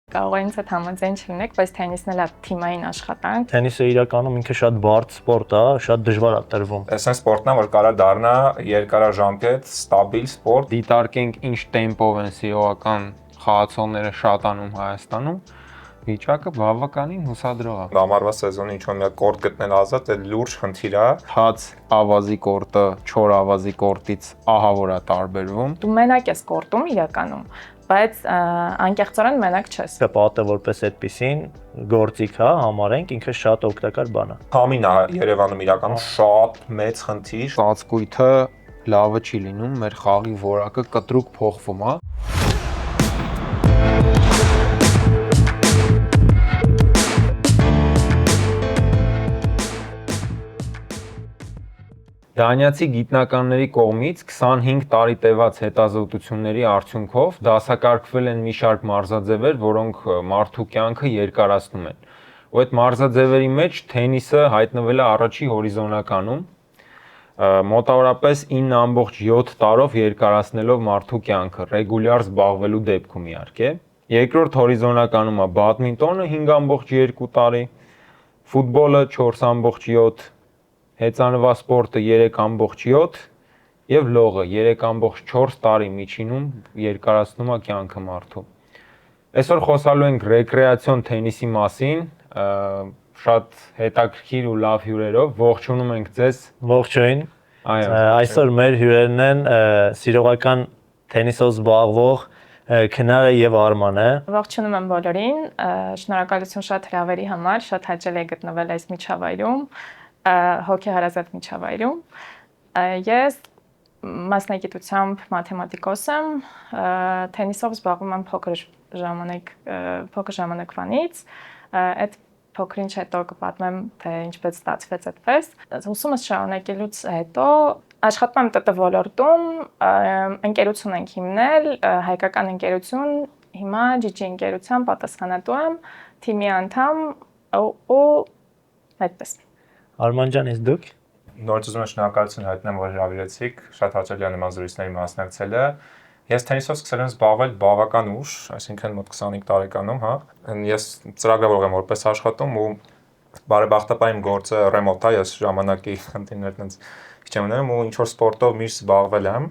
Կարող է ինձ հետ համաձայն չլինեք, բայց թենիսն էլ է թիմային աշխատանք։ Թենիսը իրականում ինքը շատ բարդ սպորտ է, շատ դժվար է տրվում։ Այս այն սպորտն է, որ կարա դառնա երկարաժամկետ, ստաբիլ սպորտ։ Դիտարկենք ինչ տեմպով են սիրողական խաղացողները շատանում Հայաստանում, վիճակը բավականին հուսադրող է։ Ամառվա սեզոնը ինչ-որ մի կորտ գտնել ազատ, այդ լուրջ խնդիր է։ Հաց ավազի կորտը չոր ավազի կորտից ահա որ է տարբերվում։ Դու մենակ ես կորտում իրականում, բայց անկեղծորեն մենակ չես։ Պատը որպես այդպեսին գործիք է, համարենք, ինքը շատ օգտակար բան է։ Համին է Երևանում իրականում շատ մեծ խնդիր։ Ծածկույթը լավը չի լինում, մեր խաղի որակը կտրուկ փոխվում է։ Դանիացի գիտնականների կողմից 25 տարի տևած հետազոտությունների արդյունքով դասակարգվել են մի շարք մարզաձևեր, որոնք մարդու կյանքը երկարացնում են։ Ու այդ մարզաձևերի մեջ թենիսը հայտնվել է առաջի հորիզոնականում, մոտավորապես 9.7 տարով երկարացնելով մարդու կյանքը, ռեգուլյար զբաղվելու դեպքում իհարկե։ Երկրորդ հորիզոնականում է բադմինտոնը 5.2 տարի, ֆուտբոլը 4.7, հեծանվա սպորտը 3.7 եւ լողը 3.4 տարի միջինում երկարացնում է կյանքը մարդու։ Այսօր խոսալու ենք ռեկրեացիոն թենիսի մասին, շատ հետաքրքիր ու լավ հյուրերով, ողջունում ենք ձեզ։ Ողջույն։ Այո։ Այսօր մեր հյուրերն են սիրողական թենիսով զբաղվող Քնարը եւ Արմանը։ Ողջունում եմ բոլորին, շնորհակալություն շատ հրավերի համար, շատ հաճելի է գտնվել այս միջավայրում, հոգեհարազատ միջավայրում։ Ես մասնագիտությամբ մաթեմատիկոս եմ, թենիսով զբաղվում եմ փոքր ժամանակվանից, այդ փոքրինչ հետո կպատմեմ, թե ինչպես ստացվեց այդպես։ Ուսումս շարունակելուց հետո աշխատում եմ ՏՏ ոլորտում, ընկերություն ենք հիմնել, հայկական ընկերություն, հիմա GG ընկերության պատասխանատու եմ, թիմի անդամ ու այդպես։ Արման ջան, իսկ դուք։ Նորից ուզում եմ շնորհակալություն հայտնեմ, որ հրավիրեցիք, շատ հաճելի է նման զրույցների մասնակցելը։ Ես թենիսով սկսել եմ զբաղվել բավական ուշ, այսինքն մոտ 25 տարեկանում, հա։ Ես ծրագրավորող եմ որպես աշխատում ու բարեբախտաբար իմ գործը ռեմոտ է, ես ժամանակի խնդիրներ տենց քիչ եմ ունենում ու ինչ որ սպորտով միշտ զբաղվել եմ։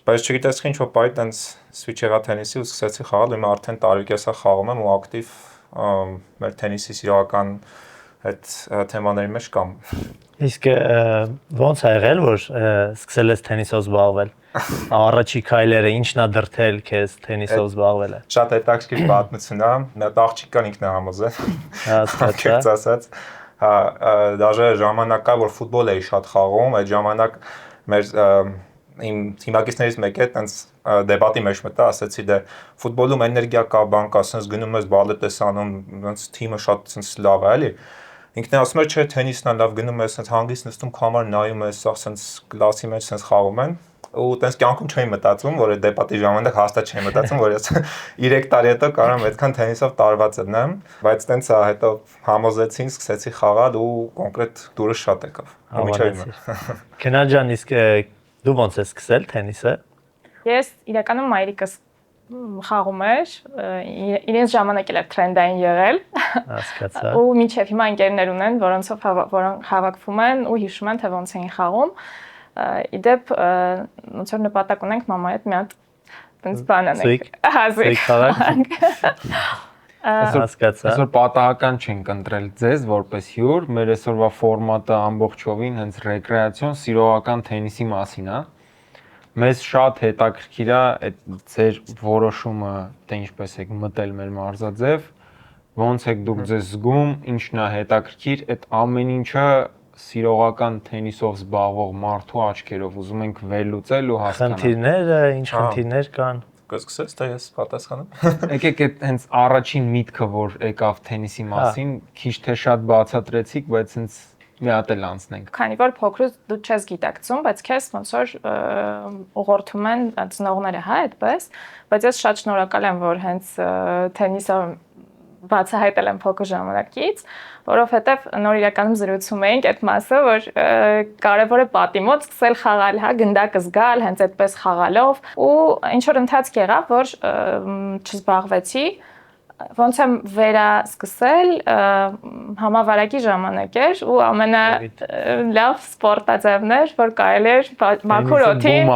Բայց չգիտեցի ինչ որ բայ տենց switch եղա թենիսի ու սկսեցի խաղալ, հիմա արդեն տարեկեսա խաղում եմ ու ակտիվ մեր թենիսի սիրողական այդ թեմաների մեջ կամ։ Իսկ ո՞նց ա եղել, որ սկսել ես թենիսով զբաղվել։ Առաջի քայլերը ինչն ա դրթել քեզ թենիսով զբաղվելը։ Շատ հետաքրքիր պատմություն է, նա աղջիկ կան ինքն է համոզել։ Հասկացա։ Ասած, հա, դաժե ժամանակ կա, որ ֆուտբոլ էի շատ խաղում, այդ ժամանակ մեր իմ թիմակիցներից մեկը տենց դեբատի մեջ մտա, ասացի դե ֆուտբոլում էներգիա կա, բան կա, ասես գնում ես բալետ ես անում, տենց թիմը շատ տենց լավ է, էլի։ Ինքն է ասում է, չէ, թենիսն է լավ, գնում ես, տենց հանգիստ նստում կամար նայում ես, սա տենց կլասի մեջ տենց խաղում են։ Ու տենց կյանքում չէի մտածում, որ այդ դեպատի ժամանակ հաստատ չէի մտածում, որ ես 3 տարի հետո կարամ այդքան թենիսով տարված լինեմ, բայց տենց է հետո համոզեցին, սկսեցի խաղալ ու կոնկրետ դուրս շատ եկավ։ Քնար ջան, իսկ դու ո՞նց ես սկսել թենիսը։ Ես իրականում մայրիկս խաղում էր, իրենց ժամանակ էլ էր տրենդային եղել։ Հասկացա։ Ու մինչև հիմա ընկերներ ունեն, որոնք հավաքվում են ու հիշում են, թե ոնց էին խաղում։ Իդեպ ոնց որ նպատակ ունենք մամայի հետ մի հատ տենց բան անենք։ Հասիկ խաղանք։ Հասկացա։ Այսօր պատահական չենք ընտրել ձեզ որպես հյուր, մեր այսօրվա ֆորմատը ամբողջովին հենց ռեկրեացիոն սիրողական թենիսի մասին է։ Մեզ շատ հետաքրքիր է այդ ձեր որոշումը, թե ինչպես եք մտել մեր մարզաձև, ոնց եք դուք ձեզ զգում, ինչն է հետաքրքիր, այդ ամեն ինչը սիրողական թենիսով զբաղվող մարդու աչքերով ուզում ենք վերլուծել ու հասկանալ։ Խնդիրները, ինչ խնդիրներ կան։ Կսկսես, թե ես պատասխանեմ։ Եկեք այդ հենց առաջին միտքը, որ եկավ թենիսի մասին, քիչ թե շատ բացատրեցիք, բայց հենց մի հատ էլ անցնենք։ Քանի որ փոքրուց դու չես գիտակցում, բայց քեզ ոնց որ ուղղորդում են ծնողները, հա, այդպես, բայց ես շատ շնորհակալ եմ, որ հենց թենիսը բացահայտել եմ փոքր ժամանակից, որովհետև նոր իրականում զրուցում էինք այդ մասը, որ կարևոր է պատի մոտ սկսել խաղալ, հա, գնդակը զգալ, հենց այդպես խաղալով ու ինչ որ ընթացք եղավ, որ չզբաղվեցի, ոնց եմ վերասկսել, համավարակի ժամանակ էր ու ամենալավ սպորտաձևն էր, որ կարելի էր մաքուր օդին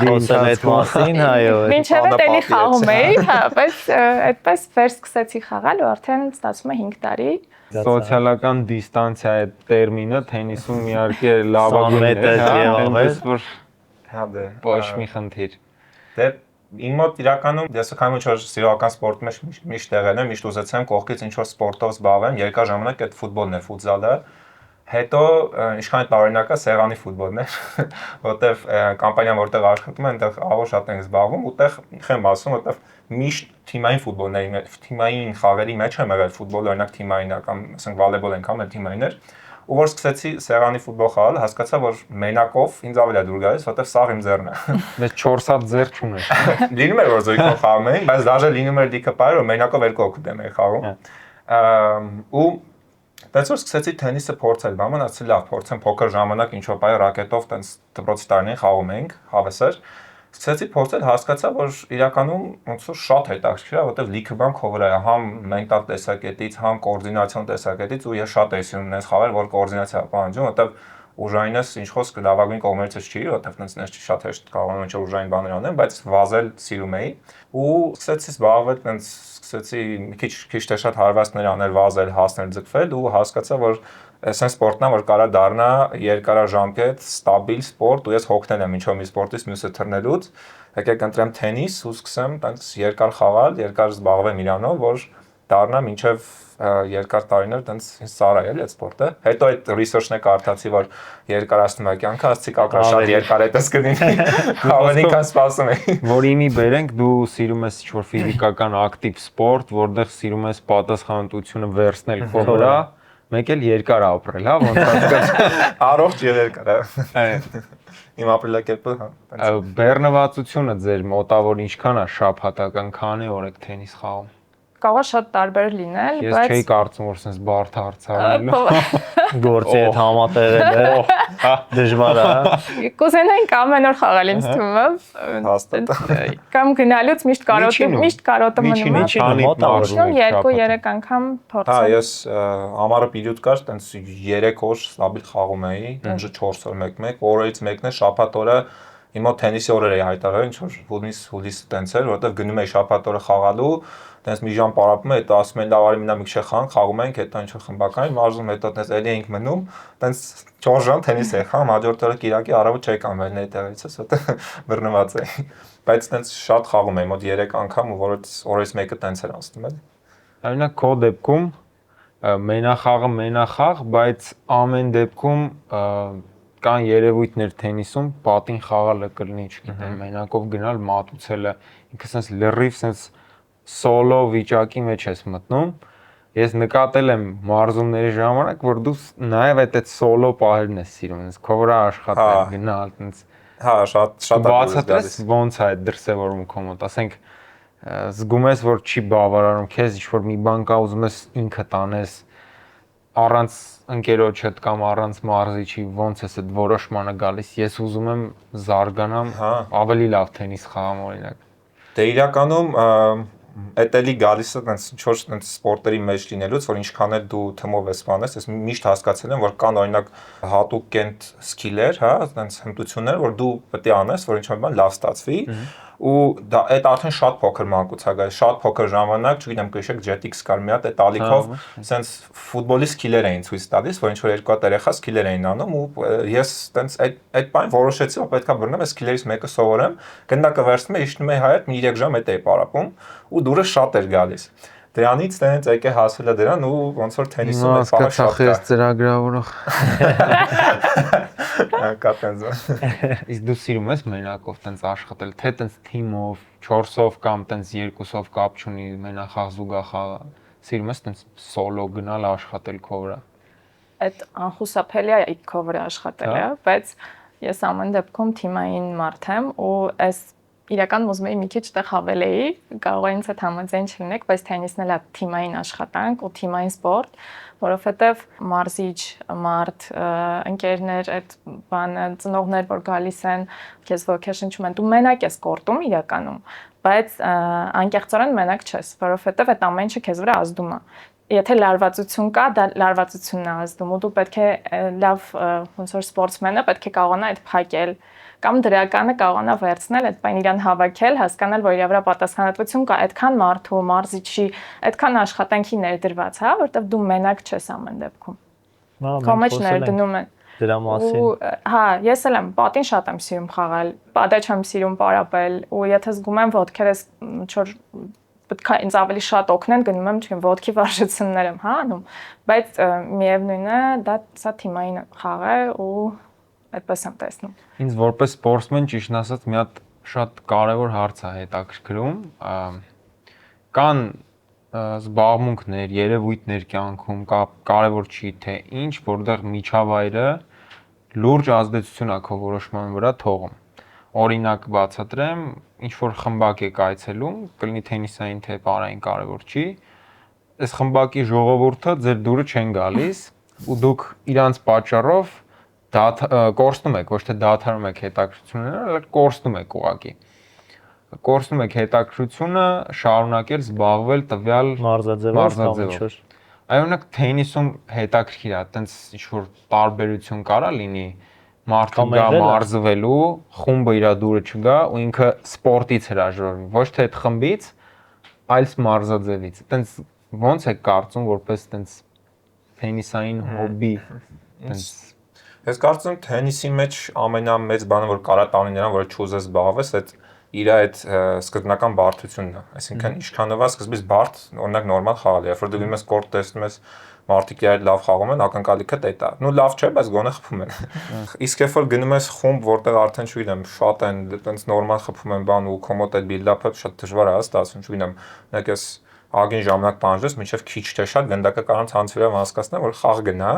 խոսել այդ մասին, այո։ Մինչև էդ էլի խաղում էի, հա, բայց այդպես վերսկսեցի խաղալ ու արդեն ստացվում է 5 տարի։ Սոցիալական դիստանցիա այդ տերմինը թենիսում իհարկե լավագույնն է, այնպես որ հա դե ոչ մի խնդիր։ Դե իմ մոտ իրականում ես քանի որ սիրողական սպորտի մեջ միշտ եղել եմ, միշտ ուզեցեմ կողքից ինչ որ սպորտով զբաղվեմ, երկար ժամանակ այդ ֆուտբոլն էր, ֆուտզալը։ Հետո ինչքան տարօրինակա սեղանի ֆուտբոլն էր, որտեվ կամպանիան որտեղ աշխատում եմ, այնտեղ ավոր շատ ենք զբաղվում, ուտեղ խեմ ասում, որտեվ միշտ թիմային ֆուտբոլների, թիմային խաղերի մեջ եմ եղել ֆուտբոլ, օրինակ թիմային կամ ասենք վոլեյբոլ անգամ թիմային էր։ Ու որ սկսեցի սեղանի ֆուտբոլ խաղալ, հասկացա, որ մենակով ինձ ավելի է դուր գալիս, որտեվ սաղ իմ ձեռն է։ Մեծ 4 հատ ձեռ չունես։ Լինում էր որ զույգով խաղում էին, բայց դաժե լինում էր դիքը բայր, որ մենակով երկու հոգու դեմ էի խաղում։ Ու դից որ սկսեցի թենիսը փորձել, բաման ասեցի լավ, փորձեմ փոքր ժամանակ ինչ որ բայ ռակետով տենց դպրոցի տարիներին խաղում էինք, հավեսեր։ Սկսեցի փորձել, հասկացա, որ իրականում ոնց որ շատ հետաքրքիր է, որտեվ լիքը բան քո վրա է, համ մենտալ տեսակետից, համ կոորդինացիոն տեսակետից ու ես շատ էի սիրում նես խաղեր, որ կոորդինացիա պահանջում, որտեվ ուժայինս ինչ խոսք լավագույն կողմերից չի, որտեվ տենց նես շատ հեշտ կարող եմ ինչ որ ուժային բաներ անեմ, բայց վազել սիրում էի ու սկսեցի զբաղվել տենց սկսեցի մի քիչ թե շատ հարվածներ անել, վազել, հասնել, ձգվել ու հասկացա, որ այսպես սպորտն է, որ կարա դառնա երկարաժամկետ, ստաբիլ սպորտ ու ես հոգնել եմ ինչ-որ մի սպորտից մյուսը թռնելուց, եկեք ընտրեմ թենիս ու սկսեմ տենց երկար խաղալ, երկար զբաղվեմ իրանով, որ դառնա մինչև երկար տարիներ տենց սարայ էլի այդ սպորտը։ Հետո այդ research-ն կարդացի, որ երկարացնում է կյանքը, ասացի կակրա շատ երկար է դες կլինի, ավելի քան սպասում էի։ Որ իմի բերենք, դու սիրում ես ինչ-որ ֆիզիկական ակտիվ սպորտ, որտեղ սիրում ես պատասխանատվությունը վերցնել քո վրա, մեկ էլ երկար ապրել, հա, ոնց հասկաց։ Առողջ եւ երկար։ Իմ ապրելակերպը, հա։ Բեռնվածությունը ձեր մոտավոր ինչքան է շաբաթական, քանի օր եք թենիս խաղում։ Կարող է շատ տարբեր լինել, բայց ես չէի կարծում, որ sense բարդ հարցարելու։ Գործի հետ համատեղել է, դժվար է։ Կուզենայինք ամեն օր խաղալ ինձ թվում է։ Հաստատ։ Կամ գնալուց միշտ կարոտը մնում է։ Միջինում 2-3 անգամ փորձում։ Հա, ես ամառը պիրյուտ կար, տենց 3 օր ստաբիլ խաղում էի, տենց 4 օր 1-1, օրերից մեկն է շաբաթ օրը իմ մոտ թենիսի օրեր էի հայտարարել, ինչ որ հուլիսը տենց էր, որովհետև գնում էի շաբաթ օրը խաղալու, տենց մի ժամ պարապում էի, հետո ասում են լավ արի մնա մի քիչ խաղում ենք, հետո ինչ որ խմբակային մարզում, հետո տենց էլի էինք մնում, տենց 4 ժամ թենիս էի խաղում, հաջորդ օրը Կիրակի առավոտ չէի կանվել ներտեղից, որտեղ բռնված էի։ Բայց տենց շատ խաղում էի, մոտ 3 անգամ ու օրերից մեկը տենց էր անցնում էլի։ Օրինակ քո դեպքում մենախաղ, բայց ամեն դեպքում կան երևույթներ թենիսում, պատին խաղալը կլինի, չգիտեմ, մենակով գնալ, մատուցելը, ինքը sense լրիվ sense սոլո վիճակի մեջ ես մտնում։ Ես նկատել եմ մարզումների ժամանակ, որ դու նաև այդ սոլո պահերն ես սիրում, sense քո վրա աշխատել, գնալ, sense հա, շատ բացատրես ոնց է այդ դրսևորում քո մոտ, ասենք զգում ես, որ չի բավարարում քեզ, ինչ որ մի բան կա ուզում ես ինքդ անես առանց ընկերոջդ կամ առանց մարզիչի ոնց ես այդ որոշմանը գալիս ես ուզում եմ զարգանամ ավելի լավ թենիս խաղամ օրինակ դե իրականում այդ էլի գալիս է տենց ինչ որ տենց սպորտերի մեջ լինելուց որ ինչքան էլ դու թմով ես բանես ես միշտ հասկացել եմ որ կան օրինակ հատուկ կենտ սկիլեր հա տենց հմտություններ որ դու պետք է անես որ ինչ որ բան լավ ստացվի ու դա այդ արդեն շատ փոքր մանկուց է գալիս շատ փոքր ժամանակ չգիտեմ կհիշեք JetX կար մի հատ այդ ալիքով սենց ֆուտբոլի սկիլեր էին ցույց տալիս որ ինչ որ երկու հատ երեխա սկիլեր էին անում ու ես տենց այդ բան որոշեցի որ պետքա բռնեմ այս սկիլերից մեկը սովորեմ գնդակը վերցնում եմ իջնում եմ հայտ մի 3 ժամ հետ էի պարապում ու դուրը շատ էր գալիս դրանից տենց եկե հասել է դրան ու ոնց որ թենիսում է բանը շատ կա ծրագրավորող կատենզա իսկ դու սիրում ես մենակով տենց աշխատել թե տենց թիմով 4-ով կամ տենց 2-ով կապ չունի մենախաղ զուգախաղ սիրում ես տենց սոլո գնալ աշխատել քո վրա այդ անխուսափելի է քո վրա աշխատելը բայց ես ամեն դեպքում թիմային մարդ եմ ու այս իրական ուզում էի մի քիչ տեղ հավելեի, կարող է ինձ հետ համաձայն չլինեք, բայց թենիսն էլ է թիմային աշխատանք ու թիմային սպորտ, որովհետև մարզիչ, մարդ, ընկերներ, այդ բանը, ծնողներ, որ գալիս են, քեզ ոգեշնչում են, դու մենակ ես կորտում իրականում, բայց անկեղծորեն մենակ չես, որովհետև այդ ամեն ինչը քեզ վրա ազդում է։ Եթե լարվածություն կա, դա լարվածությունն է ազդում, ու դու պետք է լավ ոնց որ սպորտսմենը պետք է կարողանա այդ փակել կամ դրականը կարողանա վերցնել, այդ բան իրան հավաքել, հասկանալ, որ իր վրա պատասխանատվություն կա այդքան մարդու, մարզիչի, այդքան աշխատանքի ներդրված, հա, որտեվ դու մենակ չես ամեն դեպքում։ Քո մեջ ներդնում են դրա մասին։ Ու հա, ես էլ եմ պատին շատ եմ սիրում խաղալ, պատը չեմ սիրում պարապել, ու եթե զգում եմ ոտքերս ինչ-որ պետք է ինձ ավելի շատ օգնեն, գնում եմ, չգիտեմ, ոտքի վարժություններ եմ հա անում, բայց միևնույնն է, դա սա թիմային խաղ է ու այդպես եմ տեսնում։ Ինձ որպես սպորտսմեն ճիշտն ասած մի հատ շատ կարևոր հարց է հետաքրքրում, կան զբաղմունքներ, երևույթներ կյանքում, կարևոր չի թե ինչ, որտեղ միջավայրը լուրջ ազդեցություն է քո որոշման վրա թողում։ Օրինակ բացատրեմ, ինչ որ խմբակ եք այցելում, կլինի թենիսային թե պարային կարևոր չի, այս խմբակի ժողովուրդը ձեր դուրը չեն գալիս ու դուք իրանց պատճառով կորցնում եք, ոչ թե դադարում եք հետաքրքրությունը, այլ կորցնում եք ուղղակի։ Կորցնում եք հետաքրքրությունը շարունակել զբաղվել տվյալ մարզաձևով։ Այօնակ թենիսում հետաքրքիր է, այտենց ինչ որ տարբերություն կարա լինի, մարդը գա մարզվելու, խումբը իր դուրը չգա ու ինքը սպորտից հրաժարվի, ոչ թե այդ խմբից, այլ մարզաձևից։ Այտենց ո՞նց է կարծում, որպես այտենց թենիսային հոբբի, այտենց Ես կարծում եմ թենիսի մեջ ամենամեծ բանը, որ կարա տանի նրան, որ չուզես զբաղվես, այդ իր այդ սկզբնական բարդությունն է։ Այսինքն ինչքանով է սկզբից բարդ, օրինակ նորմալ խաղալ, երբ որ դու գնում ես կորտ տեսնում ես մարդիկ իրար լավ խաղում են, ակնկալիքը դա է։ Նու լավ չէ, բայց գոնե խփում են։ Իսկ երբ որ գնում ես խումբ, որտեղ արդեն չգիտեմ, շատ են, այտենց նորմալ խփում են բան ու կոմոդ այդ բիլդափը շատ դժվար է ստացվում, չգիտեմ, օրինակ ես ագին ժամանակ պանջես, մինչև քիչ թե շատ գնդակը կարող ցանցի վրա հասկացնեմ, որ խաղ գնա,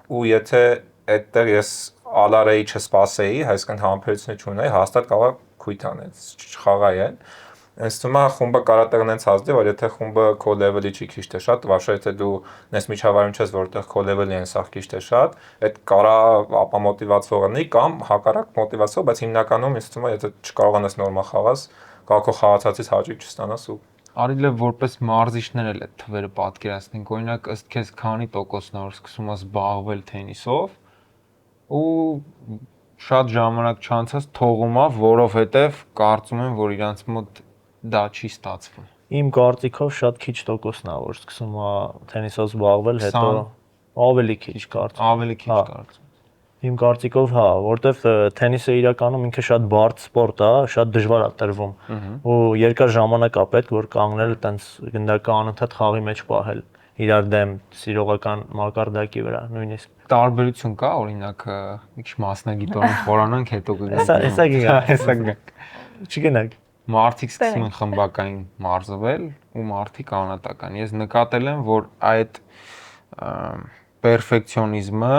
ու եթե այդտեղ ես ալարեի չսպասեի, այսինքն համբերությունը չունեի, հաստատ կարող քույթ անեց, չխաղայի են։ Այս թվում է խումբը կարա տեղնենց ազդի, որ եթե խումբը քո լեվելի չի քիչ թե շատ, վաշա եթե դու նես միջավայրում չես, որտեղ քո լեվելի են սա քիչ թե շատ, այդ կարա ապա մոտիվացիա ունի կամ հակառակ մոտիվացիա, բայց հիմնականում ինձ թվում է եթե չկարողանաս նորմալ խաղաս, կարող քո խաղացածից հաճույք չստանաս ու Արիլը որպես մարզիչներ էլ այդ թվերը պատկերացնենք, օրինակ ըստ քեզ քանի տոկոսն որ սկսում ես զբաղվել թենիսով ու շատ ժամանակ չանցած թողում է, որովհետև կարծում են, որ իրանց մոտ դա չի ստացվում։ Իմ կարծիքով շատ քիչ տոկոսն է, որ սկսում է թենիսով զբաղվել, հետո ավելի քիչ կարծում։ Ավելի քիչ կարծում։ Իմ կարծիքով հա, որտեվ թենիսը իրականում ինքը շատ բարդ սպորտ է, շատ դժվար է տրվում ու երկար ժամանակ է պետք, որ կանգնել այտենց գնդակը անընդհատ խաղի մեջ պահել իրար դեմ սիրողական մակարդակի վրա նույնիսկ տարբերություն կա, օրինակ մի քիչ մասնագիտորեն խորանանք, հետո կգնանք։ Հեսա գնանք։ Չգնանք։ Մարդիկ սկսում են խմբակային մարզվել ու մարդիկ անհատական։ Ես նկատել եմ, որ այդ պերֆեկցիոնիզմը,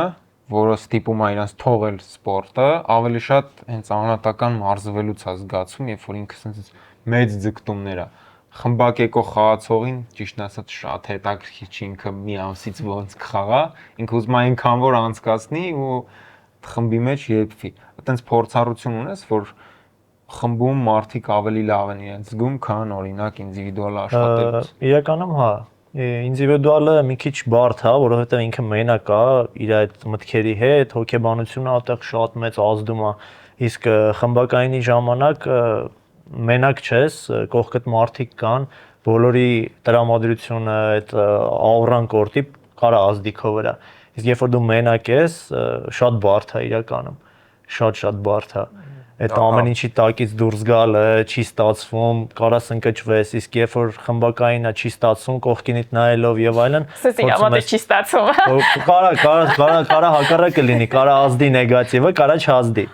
որը ստիպում է իրանց թողել սպորտը, ավելի շատ հենց անհատական մարզվելուց է զգացում, երբ որ ինքը sense մեծ ձգտումներ է։ Խմբակ եկող խաղացողին ճիշտն ասած շատ հետաքրքիր չի ինքը մի ամսից ոնց կխաղա, ինքը ուզում է այնքան որ անցկացնի ու խմբի մեջ երբվի։ Այտենց փորձառություն ունես, որ խմբում մարդիկ ավելի լավ են իրենց զգում, քան օրինակ ինդիվիդուալ աշխատելուց։ Իրականում հա, ինդիվիդուալը մի քիչ բարդ է, որովհետև ինքը մենակ է իր այդ մտքերի հետ, հոգեբանությունը այդտեղ շատ մեծ ազդում է, իսկ խմբակայինի ժամանակ մենակ չես, կողքդ մարդիկ կան, բոլորի տրամադրությունը, այդ աուրան կորտի կարա ազդի քո վրա։ Իսկ երբ որ դու մենակ ես, շատ բարդ է իրականում, շատ բարդ է։ Այդ ամեն ինչի տակից դուրս գալը չի ստացվում, կարաս ընկճվես, իսկ երբ որ խմբակայինը չի ստացվում, կողքինիդ նայելով եւ այլն, սոսիալը չի ստացվում։ Կարա հակառակը լինի, կարա ազդի նեգատիվը, կարա չազդի։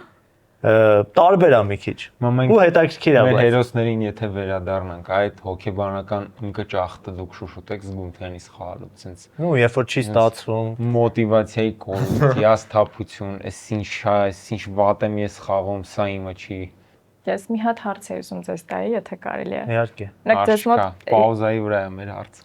Տարբեր է մի քիչ։ Ու հետաքրքիր է։ Մեր հերոսներին եթե վերադառնանք, այդ հոգեբանական ընկճախտը դուք շուշուտեք զգում թենիս խաղալու, ցենց։ Ու երբ որ չի ստացվում, մոտիվացիայի կորուստ, հիասթափություն, էս ինչ վատ եմ ես խաղում, սա իմը չի։ Ես մի հատ հարց եմ ուզում ձեզ տայի, եթե կարելի է։ Իհարկե։ Ձեզ մոտ պաուզայի վրա է մեր հարցը։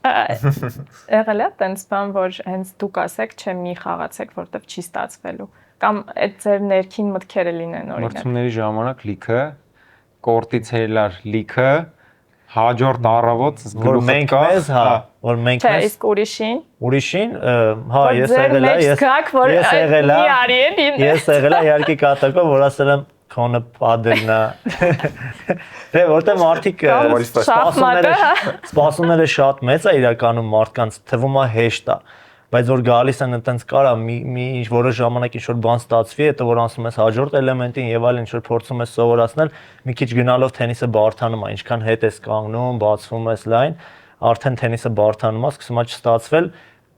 Եղել է տենց բան, որ հենց դուք ասեք, չէ, մի խաղացեք, որտեվ չի ստացվելու, կամ այդ ձեր ներքին մտքերը լինեն օրինակ։ Մրցումների ժամանակ լիքը, կորտից հելար լիքը, հաջորդ առավոտ որ մենք մեզ, որ մենք Չէ, մեզ իսկ ուրիշին, հա, ես եղել եմ, իհարկե կատակով, որ ասել եմ քոնը падելնա։ Դե որտեղ մարդիկ սպասումները շատ մեծ է իրականում մարդկանց, թվում է հեշտ է, բայց որ գալիս են այտենց կարա մի ինչ որոշ ժամանակ ինչ որ բան ստացվի, հետո որ անցնում ես հաջորդ էլեմենտին եւ այլն ինչ որ փորձում ես սովորացնել, մի քիչ գնալով թենիսը բարթանում է, ինչքան հետ ես կանգնում, բացվում ես լայն, արդեն թենիսը բարթանում է, սկսում է չստացվել,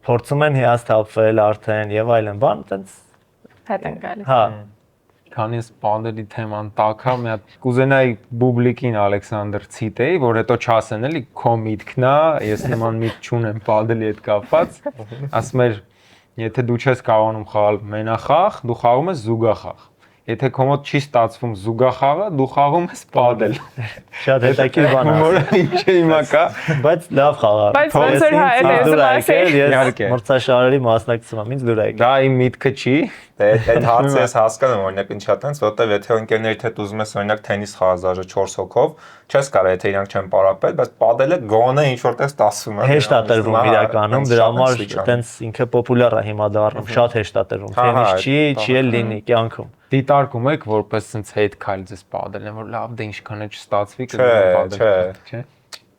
փորձում են հիասթափվել արդեն եւ այլն, բան այտենց հետ են գալիս։ Հա քանի ես պադելի թեման տակա, մի հատ կուզենայի բուբլիկին Ալեքսանդր ցիտեի, որ հետո չասեն էլի քո միտքն է, ես նման միտք չունեմ պադելի հետ կապված, ասում էր, եթե դու չես կարողանում խաղալ մենախաղ, դու խաղում ես զուգախաղ։ Եթե քո մոտ չի ստացվում զուգախաղը, դու խաղում ես պադել։ Շատ հետաքրքիր բան է։ Որը ինչ է հիմա կա, բայց լավ խաղա։ Բայց ոնց որ ես մրցաշարերի մասնակցում եմ, ինձ դուր եկել։ դա իմ միտքը չի։ Այդ հարցը ես հասկանում օրինակ ինչա տենց, որտեվ եթե ընկերներիդ հետ ուզում ես օրինակ թենիս խաղալ դաժե 4 հոգով, չես կարող եթե իրանք չեն պարապել, բայց պադելը գոնե ինչ որտեղ ստացվում է։ Հեշտ է տրվում իրականում, դրա համար տենց ինքը պոպուլյար է հիմա դառնում, շատ հեշտ է տրվում։ Թենիս չի էլ լինի կյանքում։ Դիտարկում եք որպես sense հետ քայլ ձեզ պադելն, որ լավ դե ինչքան է չստացվի կդառնա, չէ։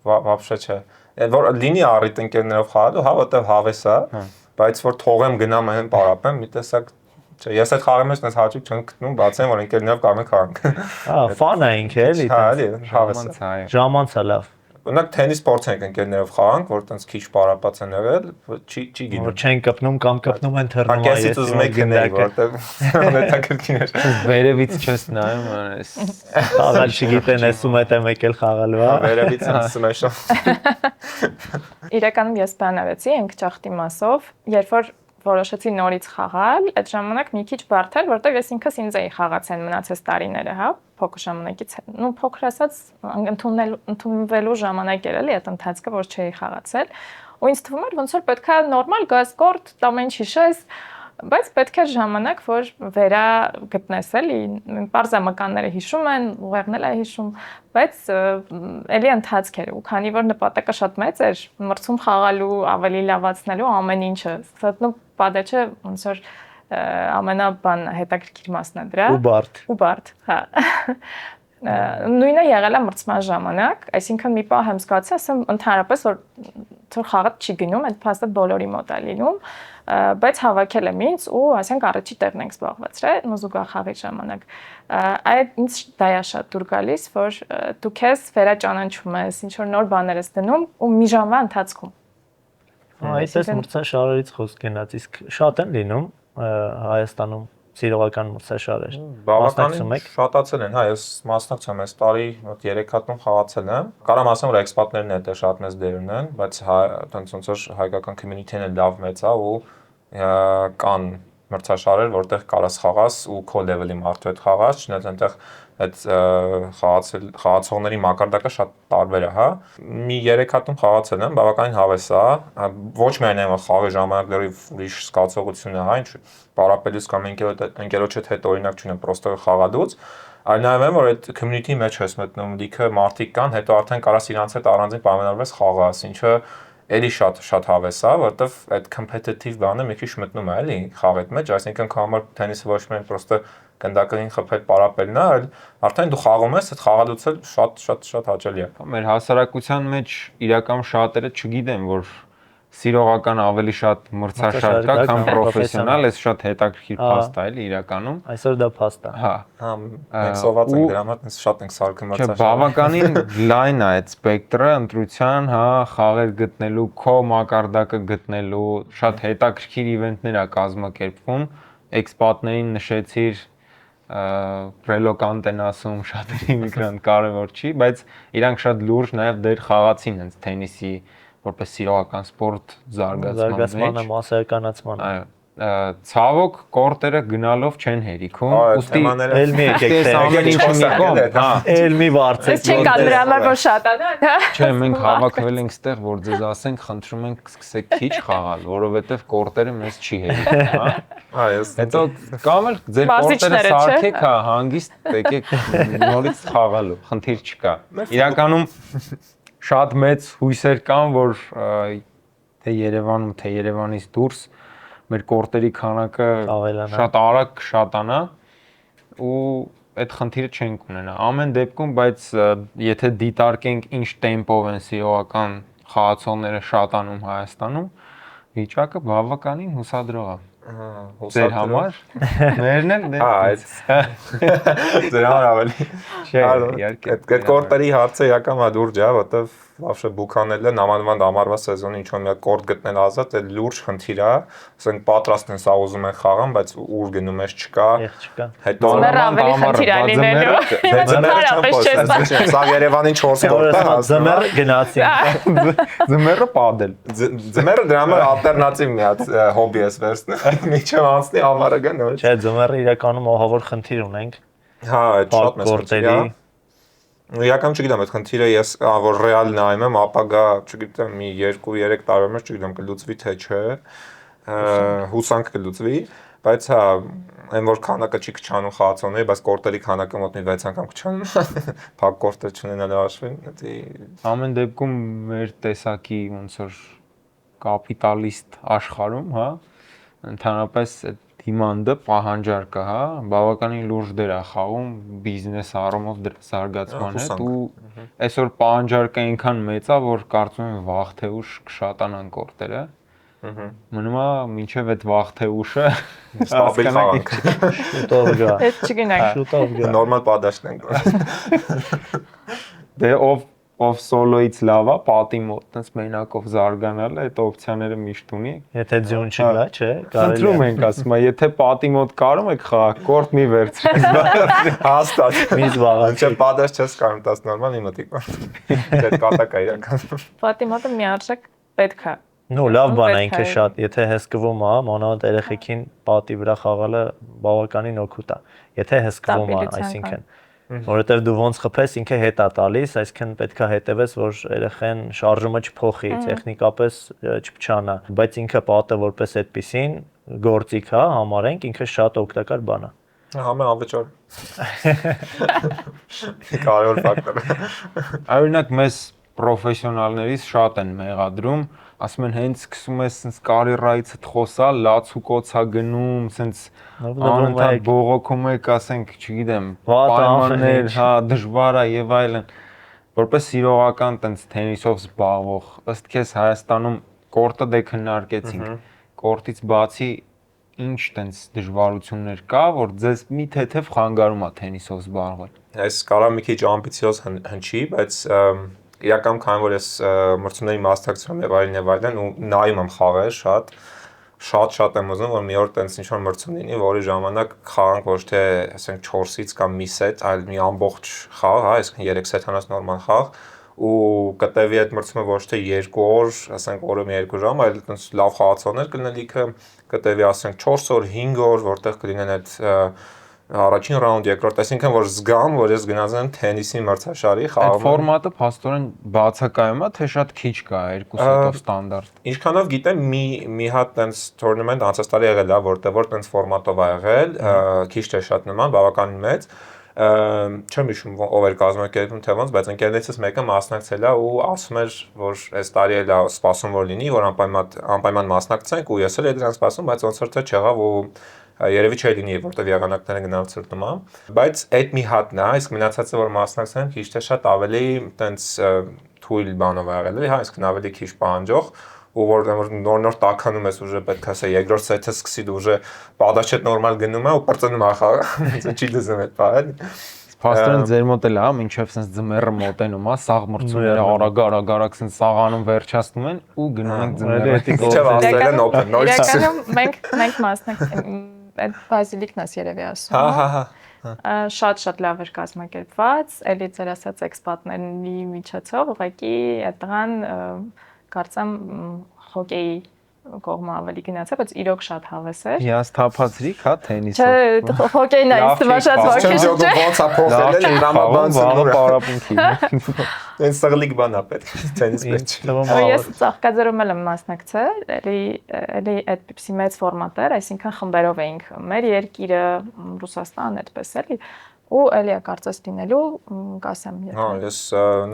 Вообще չէ։ Որ լինի առիթ ընկերներով խաղալու, հա, որտեվ հավես է, բայց որ թողեմ գնամ այն պարապեմ, մի տեսակ չէ, ես այդ խաղի մեջ այնպես հաճույք չեմ գտնում, բացի որ ընկերներով կարող ենք խաղանք։ Հա, ֆան է ինքը էլի։ Հա, էլի, հավես է։ Ժամանց է լավ։ Օրինակ թենիս փորձենք ընկերներով խաղանք, որ տենց քիչ պարապած են եղել, չի գինում։ Որ չեն կպնում կամ կպնում են թռնում այ ես ուզում եք գնալ, որտեղ հետաքրքիր է։ Վերևից չես նայում, այս խաղալ չգիտեն, ասում է թե մեկ էլ խաղալու է։ Վերևից ասում է շատ։ Իրականում ես բանավեցի ընկճախտի մասով, երբ որ որոշեցի նորից խաղալ, այդ ժամանակ մի քիչ բարդ էր, որտեղ ես ինքս ինձ էի խաղացել մնացած տարիները, հա, փոքր ժամանակից, նո փոքր ասած ընդունվելու ժամանակ էր էլի այդ ընթացքը, որ չէի խաղացել, ու ինձ թվում էր ոնց որ պետքա նորմալ գաս կորտ, ամեն ինչ հիշես, բայց պետք է ժամանակ, որ վերա գտնես էլի, պարզա մկանները հիշում են, ուղեղն էլ է հիշում, բայց էլի ընթացք էր, ու քանի որ նպատակը շատ մեծ էր, մրցում խաղալու, ավելի լավացնելու ամեն ինչը, սա պատեչը ոնց որ ամենաբան հետաքրքիր մասն է դրա։ Ու բարդ, հա։ Նույնը եղել է մրցման ժամանակ, այսինքն մի պահ եմ զգացել, ասեմ ընդհանրապես որ թող խաղը չի գնում, այդ փաստը բոլորի մոտ է լինում, բայց հավաքել եմ ինձ ու ասենք առաջի տեղն ենք զբաղվածրել մուզուկախաղի ժամանակ։ Այդ ինձ դա է շատ դուր գալիս, որ դու քեզ վերաճանաչում ես, ինչ որ նոր բաներ ես դնում ու մի ժամվա ընթացքում։ Այսպես մրցաշարերից խոսք գնաց, իսկ շատ են լինում Հայաստանում սիրողական մրցաշարեր։ Բավականին շատացել են, հա, ես մասնակցում եմ այս տարի 3 հատում խաղացել եմ։ Կարամ ասեմ, որ էքսպատներն էլ շատ մեծ դեր ունեն, բայց ոնց որ հայկական community-ն էլ լավ մեծ է ու կան մրցաշարեր, որտեղ կարաս խաղաս ու քո լեվելի մարդու հետ խաղաս, չնայած այնտեղ այդ խաղացողների մակարդակը շատ տարբեր է, հա։ Մի 3 հատում խաղացել եմ, բավականին հավես է, ոչ միայն այն խաղի ժամանակ լրիվ ուրիշ զգացողություն է, հա, ինչ պարապելուց կամ ընկերոջդ հետ օրինակ չունեմ, պրոստը խաղալուց, այլ նաև եմ, որ այդ community-ի մեջ ես մտնում, լիքը մարդիկ կան, հետո արդեն կարաս իրանց հետ առանձին պայմանավորվես խաղաս, ինչը էլի շատ հավես է, որովհետև այդ competitive բանը մի քիչ մտնում է, էլի խաղի մեջ, այսինքն քո համար թենիսը ոչ միայն պրոստը գնդակին խփել պարապելն է, այլ արդեն դու խաղում ես, այդ խաղալուց էլ շատ հաճելի է։ Մեր հասարակության մեջ իրական շատերը չգիտեն, որ սիրողական ավելի շատ մրցաշար կա, քան պրոֆեսիոնալ, այս շատ հետաքրքիր փաստ է, էլի իրականում։ Այսօր դա փաստ է։ Հա, մենք սոված ենք դրա համար, շատ ենք սարքում մրցաշար։ Բավականին լայն է այդ սպեկտրը ընտրության, հա, խաղեր գտնելու, քո մակարդակը գտնելու, շատ հետաքրքիր իվենտներ է կազմակերպվում, էքսպատներին նշեցիր ռելոկանտ են ասում, շատերի միկրան կարևոր չի, բայց իրանք շատ լուրջ նաև դեր խաղացին հենց թենիսի որպես սիրողական սպորտ զարգացման մեջ, մասսայականացման։ Այո, ցավոք կորտերը գնալով չեն հերիքում, ուստի էլ մի եկեք ամեն ինչը մի կողմ, հա, էլ մի վարձեք։ Չեն կա դրա համար որ շատանան, հա։ Չէ, մենք հավաքվել ենք ստեղ, որ ձեզ ասենք, խնդրում ենք սկսեք քիչ խաղալ, որովհետև կորտերը մեզ չի հերիքում, հա։ Հա, ես հետո կամ էլ ձեր կորտերը սարքեք, հա, հանգիստ եկեք նորից խաղալու, խնդիր չկա։ Իրականում շատ մեծ հույսեր կան, որ թե Երևանում, թե Երևանից դուրս մեր կորտերի քանակը շատ արագ կշատանա ու այդ խնդիրը չենք ունենա։ Ամեն դեպքում, բայց եթե դիտարկենք ինչ տեմպով են սիրողական խաղացողները շատանում Հայաստանում, վիճակը բավականին հուսադրող է։ Ձեր համար մերն էլ այդ ձեր համար ավելի այդ կորտերի հարցը իրականում դուրջ է, որտեվ вообще բուկանելը նամանվան ամառվա սեզոնի ինչ որ մի կորտ գտնել ազատ, այդ լուրջ խնդիր է, ասենք պատրաստ են սա ուզում են խաղան, բայց ուր գնում ես չկա։ Հետո ավելի խնդիր է լինելու։ Սա Երևանի 4 կորտ է, ձմեռ գնացին։ Ձմեռը падել։ Ձմեռը դրա համար ալտերնատիվ մի հատ հոբի ես վերցնել, միջև անցնի ամառը գնալ։ Չէ, ձմեռը իրականում ահավոր խնդիր ունենք։ Հա, այդ շատ մեծ խնդիր է։ Իրականում չգիտեմ, այդ խնդիրը ես որ ռեալ նայում եմ, ապագա, չգիտեմ, մի 2-3 տարվա մեջ, չգիտեմ, կլուծվի թե չէ, հուսանք կլուծվի, բայց հա, այն որ քանակը չի քչանում խաղացողների, բայց կորտերի քանակը մոտ մի 6 անգամ քչանում, փակ կորտեր չունենալու հաշվին, դա ամեն դեպքում մեր տեսակի ոնց որ կապիտալիստ աշխարհում, հա, ընդհանրապես այդ դիմանդը պահանջարկը, հա, բավականին լուրջ դեր է խաղում բիզնես առումով դրա զարգացման հետ ու այսօր պահանջարկը այնքան մեծ է, որ կարծում եմ վաղ թե ուշ կշատանան կորտերը։ Մնում է մինչև այդ վաղ թե ուշը ստաբիլ խաղանք։ Շուտով գա։ Այդ չգնանք։ Շուտով գա։ Նորմալ պատասխան ենք։ Դե ով սոլոից լավ է, պատի մոտ տես մենակով զարգանալը, այդ օպցիաները միշտ ունի։ Եթե ձյուն չկա, չէ, կարելի է։ Ընտրում ենք, ասում եմ, եթե պատի մոտ կարում եք խաղալ, կորտ մի վերցրեք։ Հաստատ։ Մի զբաղանք։ Չէ, պատաս չես կարող, դաս նորմալ իմտի կորտ։ Այդ կատակ է իրական։ Պատի մոտը մի արժեք պետք է։ Նո, լավ բան է ինքը շատ, եթե հսկվում է, մանավանդ երեխեքին պատի վրա խաղալը բավականին օգուտ է։ Եթե հսկվում է, այսինքն որովհետև դու ոնց խփես ինքը հետ է տալիս, այսինքն պետքա հետևես, որ երեխեն շարժումը չփոխի, տեխնիկապես չփչանա, բայց ինքը պատը որպես այդպեսին գործիք է, համարենք, ինքը շատ օգտակար բան է։ Համը անվճար։ Կարևոր ֆակտոր։ Օրինակ մեզ պրոֆեսիոնալներից շատ են մեղադրում, ասում են հենց սկսում ես sense կարիերայիցդ խոսալ, լացուկոցա գնում, sense անընդհատ բողոքում եք, ասենք, չգիտեմ, պայմաններ, հա, դժվար է եւ այլն։ Որպես սիրողական տենց թենիսով զբաղվող, ըստ քեզ Հայաստանում կորտը դե քննարկեցինք։ Կորտից բացի ինչ տենց դժվարություններ կա, որ ձեզ մի թեթև խանգարում է թենիսով զբաղվել։ Այս կարա մի քիչ ամբիցիոզ հնչի, բայց իրական քանի որ ես մրցումների մասնակցում եմ եւ այլն ու նայում եմ խաղեր շատ եմ ուզում որ մի օր տենց ինչ որ մրցում լինի, որի ժամանակ խաղանք ոչ թե ասենք 4-ից կամ մի սեթ, այլ մի ամբողջ խաղ, հա, այսինքն 3 սեթանոց նորմալ խաղ ու կտևի այդ մրցումը ոչ թե 2 օր, ասենք օրը մի 2 ժամ, այլ տենց լավ խաղացողներ կլինեն լիքը, կտևի ասենք 4 օր, 5 օր, որտեղ կլինեն այդ առաջին ռաունդ, երկրորդ, այսինքն որ զգամ, որ ես գնացել եմ թենիսի մրցաշարի խաղում։ Այդ ֆորմատը փաստորեն բացակայում է, թե շատ քիչ կա 2 սետով ստանդարտ։ Ինչքանով գիտեմ, մի հատ տենց tournament անցած տարի եղել է, որտեղ տենց ֆորմատով ա եղել, քիչ թե շատ նման, բավականին մեծ։ Չեմ հիշում ով էր կազմակերպում թե ոնց, բայց ընկերներիցս մեկը մասնակցել է ու ասում էր, որ այս տարի էլ է սպասում որ լինի, որ անպայման մասնակցենք ու ես էլ էի դրան սպասում, բայց ոնց որ թե չեղավ ու երևի չէ լինի, որտեղ եղանակները գնալ ծրտում է, բայց այդ մի հատն է, իսկ մնացածը որ մասնակցեն, քիչ թե շատ ավելի տենց թույլ բանով ա եղել, հա, իսկ ավելի քիչ պահանջող ու որ նոր տականում ես ուժը պետք է ասա երկրորդ սեթը սկսի դու ուժը պատաշետ նորմալ գնում է ու բրծնում է խաղը, չի դզում այդ բանը։ Փաստորեն ձեր մոտ էլ է, մինչև sense ձմեռը մոտենում է, սաղ մրցումները արագ sense սաղանում վերջացնում են ու գնում ենք ձմեռը։ Մինչև ասելն օպեն, նոր չասել։ Իրականում մենք մասնակցում այդ բազիլիկն ես երևի ասում։ Հա։ Շատ լավ էր կազմակերպված, էլի ձեր ասած էքսպատների միջոցով, ուղղակի այդ տղան կարծեմ հոկեյի կողմը ավելի գնացել, բայց իրոք շատ հավես էր։ Ես թափացրիք, հա, թենիսով։ Չէ, հոկեյն է ինձ թվաշած ոգի չէ։ Ոնց է փոխել, դրամաբանցը պարապունքի։ Այն սղլիկ բան է պետք տենիս մեջ։ Ես ծաղկաձորում եմ մասնակցել, էլի այդպիսի մեծ ֆորմատ էր, այսինքն խմբերով էինք մեր երկիրը, Ռուսաստան, այդպես էլի։ Ու էլի կարծես լինելու կասեմ եթե։ Հա, ես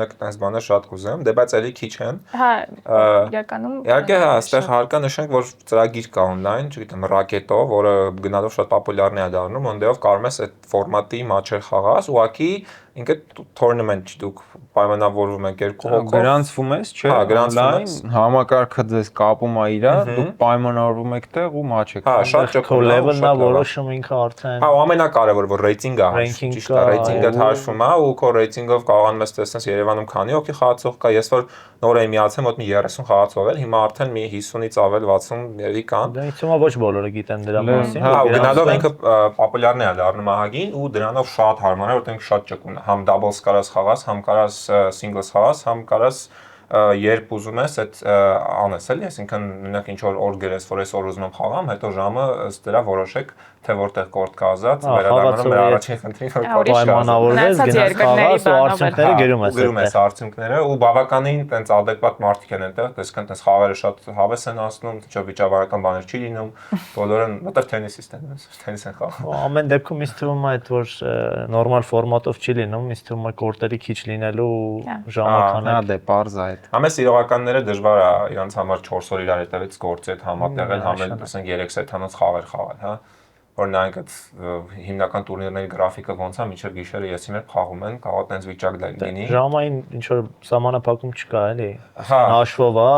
նեք տես բաներ շատ կուզեմ, դե բայց էլի քիչ են։ Հա, իրականում Իհարկե, հա, այստեղ հարկա նշենք, որ ծրագիր կա on-line, չգիտեմ, ռակետով, որը գնալով շատ պոպուլյարն է դառնում, այնտեղով կարող ես այդ ֆորմատի մաչեր խաղաս, ուղղակի ինքը tournament չի դուք պայմանավորվում եք երկու հոգով։ Գրանցվում ես, չէ՞, on-line, համակարգը ձեզ կապում է իրար, դուք պայմանավորվում եք տեղ ու մաչ եք։ Հա, շատ քո level-ն է որոշում ինքը արդեն։ Հա, ամենակարևորը որ ռեյտինգը ճիշտ է, ռեյտինգը հաշվում է ու քո ռեյտինգով կարողանում ես տեսնել Երևանում քանի հոգի խաղացող կա, ես որ նոր եմ միացել մոտ մի 30 խաղացող էր, հիմա արդեն մի 50-ից ավել 60 երևի կան։ Դա ինձ թվում է ոչ բոլորը գիտեն դրա մասին։ Հա, ու գնալով ինքը պոպուլյարն է դառնում ահագին ու դրանով շատ հարմար է, որտեղ շատ ճկուն է։ Համ doubles կարաս խաղաս, համ կարաս singles խաղաս, համ կարաս երբ ուզում ես այդ անես էլի, այսինքն նույնակ ինչ որ օր գրես, որ այսօր ուզում եմ խաղամ, հետո ժամը ըստ դրա որոշեք, թե որտեղ կորտ կա ազատ, վերադառնալու մեր առաջին խնդրին որ կորտ պայմանավորվես, գնաս խաղաս ու արդյունքները գրում ես արդյունքները ու բավականին տենց adekvat մարդիկ են այնտեղ, այսինքն տենց խաղերը շատ հավես են ասնում, ինչ վիճաբանական բաներ չի լինում, բոլորը որտեղ տենիսիստ են, տենիս են խաղում։ Ամեն դեպքում ինձ թվում է այդ որ նորմալ ֆորմատով չի լինում, ինձ թվում է կորտերի քիչ լինելու ժամանականը։ Հա, դե པարզ է այդ։ Համես իրողականները դժվար է իրանց համար 4 օր իրար հետևից գործի այդ համատեղել, համել, ասենք 3 սեթանոց խաղեր խաղալ, հա։ Որ նայենք այդ հիմնական տուրնիրների գրաֆիկը ոնց է, մինչև գիշերը եսի մեր խաղում են, կարող տենց վիճակ լինի։ Ժամային ինչ որ սահմանափակում չկա, էլի։ Հա, հաշվով է,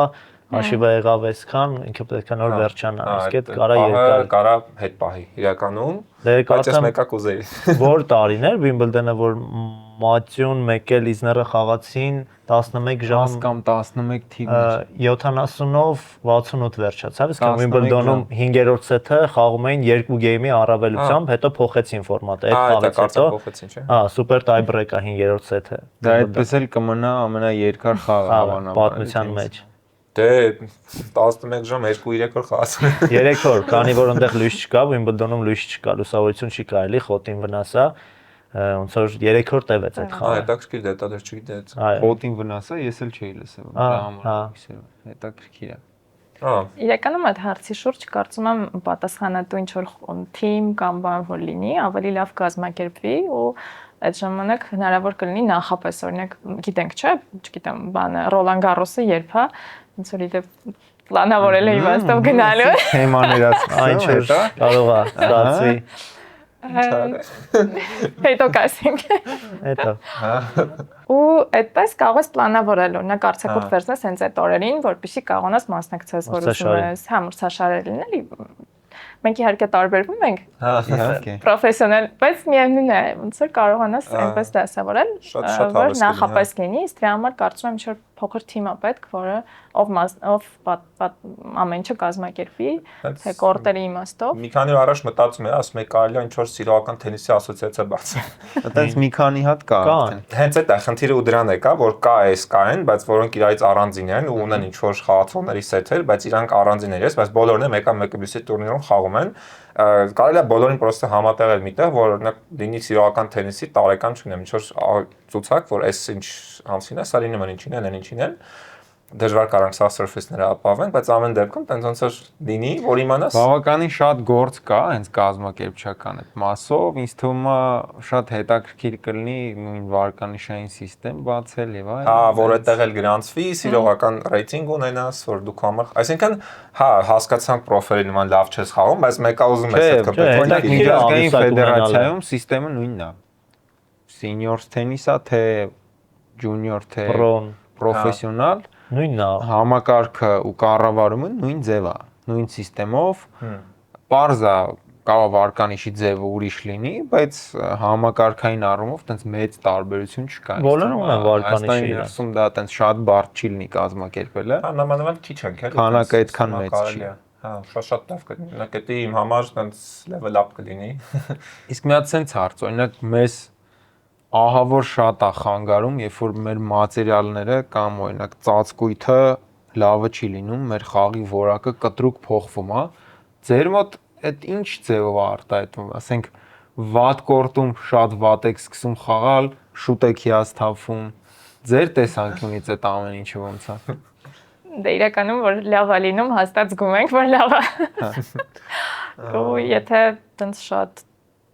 հաշիվը եղավ այսքան, ինքը պետք է նոր վերջանա, իսկ այդ կարա երկար։ Կարա հետ պահի իրականում։ Դե Բայց ես մեկա կուզեի։ Որ տարիներ Wimbledon-ը որ Մատյուն մեկ էլ Իզները խաղացին 11 ժամ կամ 11 թիվ 70-ով 68 վերջացավ, իսկ Wimbledon-ում 5-րդ սեթը խաղում էին 2 գեյմի առավելությամբ, հետո փոխեցին ֆորմատը, այդ խաղից հետո փոխեցին, չէ՞։ Հա, սուպեր տայբրեկ է 5-րդ սեթը։ Դա այդպես էլ կմնա ամենաերկար խաղը հավանաբար պատմության մեջ։ Դե 11 ժամ 2-3 օր խաղացել են։ 3 օր, քանի որ այնտեղ լույս չկա, Wimbledon-ում լույս չկա, լուսավորություն չի կարելի, խոտին վնաս է, ոնց որ 3 օր տևեց այդ խաղը։ Հետաքրքիր դե, դա դեռ չգիտեց։ Խոտին վնասը ես էլ չէի լսել, դրա համար հետաքրքիր է։ Հա։ Իրականում այդ հարցի շուրջ կարծում եմ պատասխանատու ինչ որ թիմ կամ բան որ լինի, ավելի լավ կազմակերպվի ու այդ ժամանակ հնարավոր կլինի նախապես օրինակ գիտենք չէ, չգիտեմ, բանը Ռոլան Գարոսը երբ է, ոնց որ իդեպ պլանավորել է իմաստով գնալու։ Թեմաներացնի, Այն չէ, կարող է ստացվի։ Հետո կասենք։ Հետո։ Ու այդպես կարող ես պլանավորել, օրինակ արձակուրդ վերցնես հենց այդ օրերին, որպեսզի կարողանաս մասնակցես, որ ուզում ես, հա, մրցաշարեր լինել։ Մենք իհարկե տարբերվում ենք։ Հա, իհարկե։ Պրոֆեսիոնալ, բայց միևնույն է, ոնց որ կարողանաս այնպես դասավորել, որ նախապես լինի, իսկ դրա համար կարծում եմ ինչ-որ փոքր թիմ է պետք, որը ով ամեն ինչը կազմակերպի, թե կորտերի իմաստով։ Մի քանի օր առաջ մտածում եմ, ասում եմ կարելի է ինչ-որ սիրողական թենիսի ասոցիացիա բացել։ Այդպես մի քանի հատ կա արդեն։ Հենց այդ է խնդիրը ու դրան է կա, որ կա էս կային, բայց որոնք իրարից առանձին են ու ունեն ինչ-որ խաղացողների սեթեր, բայց իրանք առանձին են, բայց բոլորն են մեկը մյուսի տուրնիրում խաղում են։ Կարելի է բոլորին պրոստը համատեղել միտեղ, որ օրինակ լինի սիրողական թենիսի տարեկան չունեմ, ինչ-որ ցուցակ, որ այս ինչ ամսին է, սա լինում են ինչին են, ինչին են։ Դժվար կարանք սա surface-ները ապավենք, բայց ամեն դեպքում տենց ոնց որ լինի, որ իմանաս։ Բավականին շատ գործ կա հենց կազմակերպչական այդ մասով, ինձ թվում է շատ հետաքրքիր կլինի նույն վարկանիշային համակարգ բացել եւ այլն։ Հա, որ այդտեղ էլ գրանցվի, սիրողական ռեյտինգ ունենաս, որ դուք համար, այսինքն, հա, հասկացանք պրոֆիլի նման լավ չես խաղում, բայց մեկը ուզում ես այդ Օրինակ կոմպետիտիվ միջազգային ֆեդերացիայում համակարգը նույնն է։ Seniors tennis-ա թե junior թե պրոֆեսիոնալ նույնն է, համակարգը ու կառավարումը նույն ձև է, նույն համակարգով։ Պարզ է կարող վարկանիշի ձևը ուրիշ լինի, բայց համակարգային առումով տենց մեծ տարբերություն չկա։ Բոլորը ունեն վարկանիշի իրար։ Այստեղ դա տենց շատ բարդ չի լինի կազմակերպելը։ Հա, նամանավանդ քիչ ենք, էլի։ Քանակը այդքան մեծ չի։ Հա, շատ լավ կլինի։ Օրինակ դա իմ համար տենց level up կլինի։ Իսկ մի հատ sense հարց, օրինակ մեզ ահա որ շատ է խանգարում, երբ որ մեր մատերիալները կամ օրինակ ծածկույթը լավը չի լինում, մեր խաղի որակը կտրուկ փոխվում է։ Ձեր մոտ այդ ինչ ձևով է արտահայտվում, ասենք վատ կորտում շատ վատ եք սկսում խաղալ, շուտ եք հիասթափվում, Ձեր տեսանկյունից այդ ամեն ինչը ոնց է։ Դե իրականում որ լավ է լինում, հաստատ զգում ենք, որ լավ է։ Ու եթե տենց շատ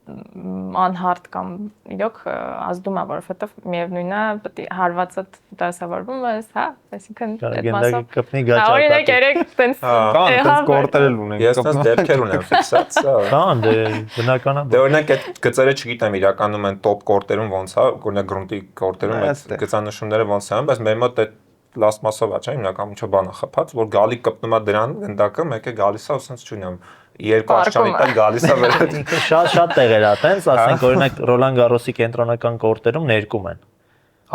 անհարթ կամ իրոք ազդում է, որովհետև միևնույնն է, պետք է հարվածդ դասավորվում ես, հա, այսինքն այդ մասով կպնի գաճակա։ Օրինակ երեք տենց Կան գործերել ունենք։ Ես տես դեպքեր ունեմ ֆիքսած, Կան, դե բնական է։ Դե օրինակ այդ գծերը չգիտեմ իրականում են տոպ կորտերում ոնց է, օրինակ գրունտի կորտերում այդ գծանշումները ոնց են, բայց մեր մոտ այդ պլաստմասով է, չէ՞, հիմնական ինչը բան է խփած, որ գալի կպնում է դրան գնդակը, մեկը գալիս է ու sense չունեմ երկու աշխարհի տակ գալիս է վրա։ Ինքը շատ տեղեր է, տենց, ասենք օրինակ Ռոլան Գարոսի կենտրոնական կորտերում ներկում են։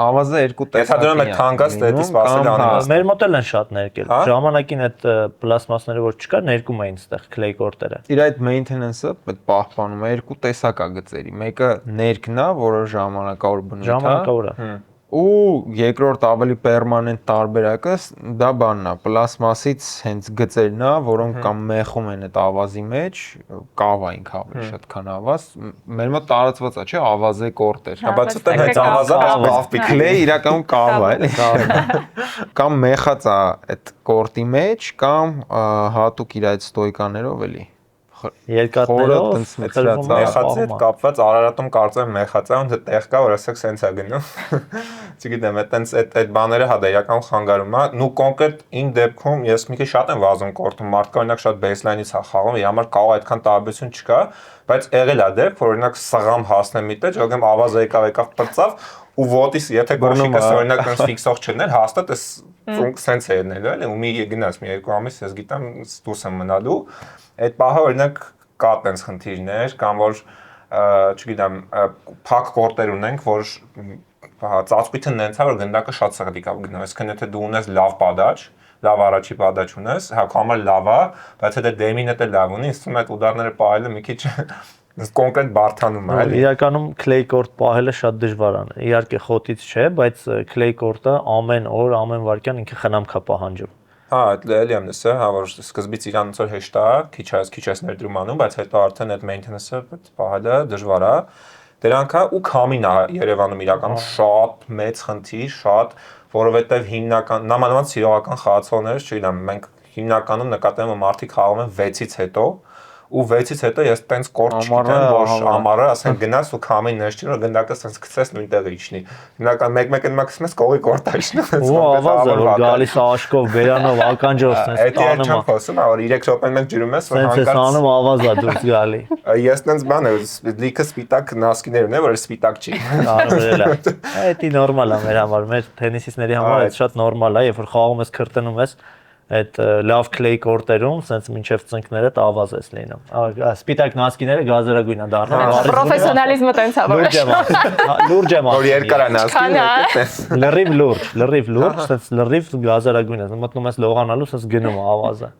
Ավազը երկու տեսակ։ Եթե դրան այդ թանկած դեպի սպասել անում։ Մեր մոտ էլ են շատ ներկել։ Ժամանակին այդ պլաստմասները որ չկար, ներկում էին այդտեղ clay կորտերը։ Իր այդ maintenance-ը այդ պահպանում է երկու տեսակ է գծերի։ Մեկը ներքն է, որը ժամանակավոր բնույթ է։ Ժամանակավոր է։ Ու երկրորդ ավելի պերմանենտ տարբերակը դա բանն է, պլաստմասից հենց գծերն է, որոնք կամ մեխում են այդ ավազի մեջ, կավային ավելի շատ քան ավազ։ Մեր մոտ տարածված է, չէ, ավազե կորտեր։ Բայց դա հենց ավազը բավբիք clay իրականում կավ է, էլի։ Կամ մեխած է այդ կորտի մեջ, կամ հատուկ իր այդ ստոյկաներով էլի։ Երկաթներով մեխածի հետ կապված Արարատում կարծեմ մեխածը ոնց տեղ կա որ ասեք սենց է գնում չգիտեմ այդ բաները հա դա իրական խանգարում է նու կոնկրետ իմ դեպքում ես մի քիչ շատ եմ վազում կորտում մարդկա օրինակ շատ բեյսլայնից է խաղում իր համար կարող այդքան տարբերություն չկա բայց եղել է դեպք որ օրինակ սղամ հասնեմ մի տեղ ջոգեմ ավազը եկավ պրծավ ու ոտիս եթե գոշիկս օրինակ այնպես ֆիքսող չներ հաստատ էս սենց է ելնելու էլի ու մի գնաց մի երկու ամիս ես գիտեմ դուրս եմ մնալու այդ պահը օրինակ կա տենց խնդիրներ կամ որ չգիտեմ փակ կորտեր ունենք որ ծածկույթը նենց է որ գնդակը շատ սղլիկ է գնում այսինքն եթե դու ունես լավ պադաչ լավ առաջի պադաչ ունես հա քո համար լավ է բայց եթե դեմինը դե լավ ունի ինձ թվում է այդ ուդարները պահելը մի քիչ կոնկրետ բարթանում է էլի իրականում clay court պահելը շատ դժվար է իհարկե խոտից չէ բայց clay court-ը ամեն օր ամեն վայրկյան ինքը խնամք է պահանջում Հա, էլի եմ լսել, հա, որ սկզբից իրանից որ հեշտ է, քիչ ես ներդրում անում, բայց հետո արդեն այդ maintenance-ը պահելը դժվար է։ Դրանք հա ու քամին է Երևանում իրականում շատ մեծ խնդիր, շատ, որովհետև հիմնական նամանավանդ սիրողական խաղացողները, չգիտեմ, մենք հիմնականում նկատում ենք մարդիկ խաղում են 6-ից հետո ու 6-ից հետո ես տենց կորտ չգիտեմ որ ամառը ասեն գնաս ու քամին ներշտի որ գնդակը սենց գցես նույն տեղը իջնի հիմնական մեկ-մեկ են մաքսիմս կողի կորտ աշնում ու ավազը որ գալիս է աշկով բերանով ականջով սենց տանում է խոսում որ 3 րոպեն մեկ ջրում ես որ հանկարծ սենց անում ավազա դուրս գալի ես տենց բան է լիքը սպիտակ նասկիներ ունեն որ սպիտակ չի արվել է դա նորմալ է մեր համար մեր թենիսիստների համար դա շատ նորմալ է երբ որ խաղում ես քրտնում ես այդ լավ clay կորտերում, sense մինչև ծնկները ավազ ես լինում։ Սպիտակ նասկիները գազերագույն է դառնում։ Պրոֆեսիոնալիզմը տենց է որ։ Լուրջ եմ։ Որ երկար է նասկին։ Լրիվ լուրջ, sense լրիվ գազերագույն է։ Մտնում ես լողանալու, sense գնում է ավազը։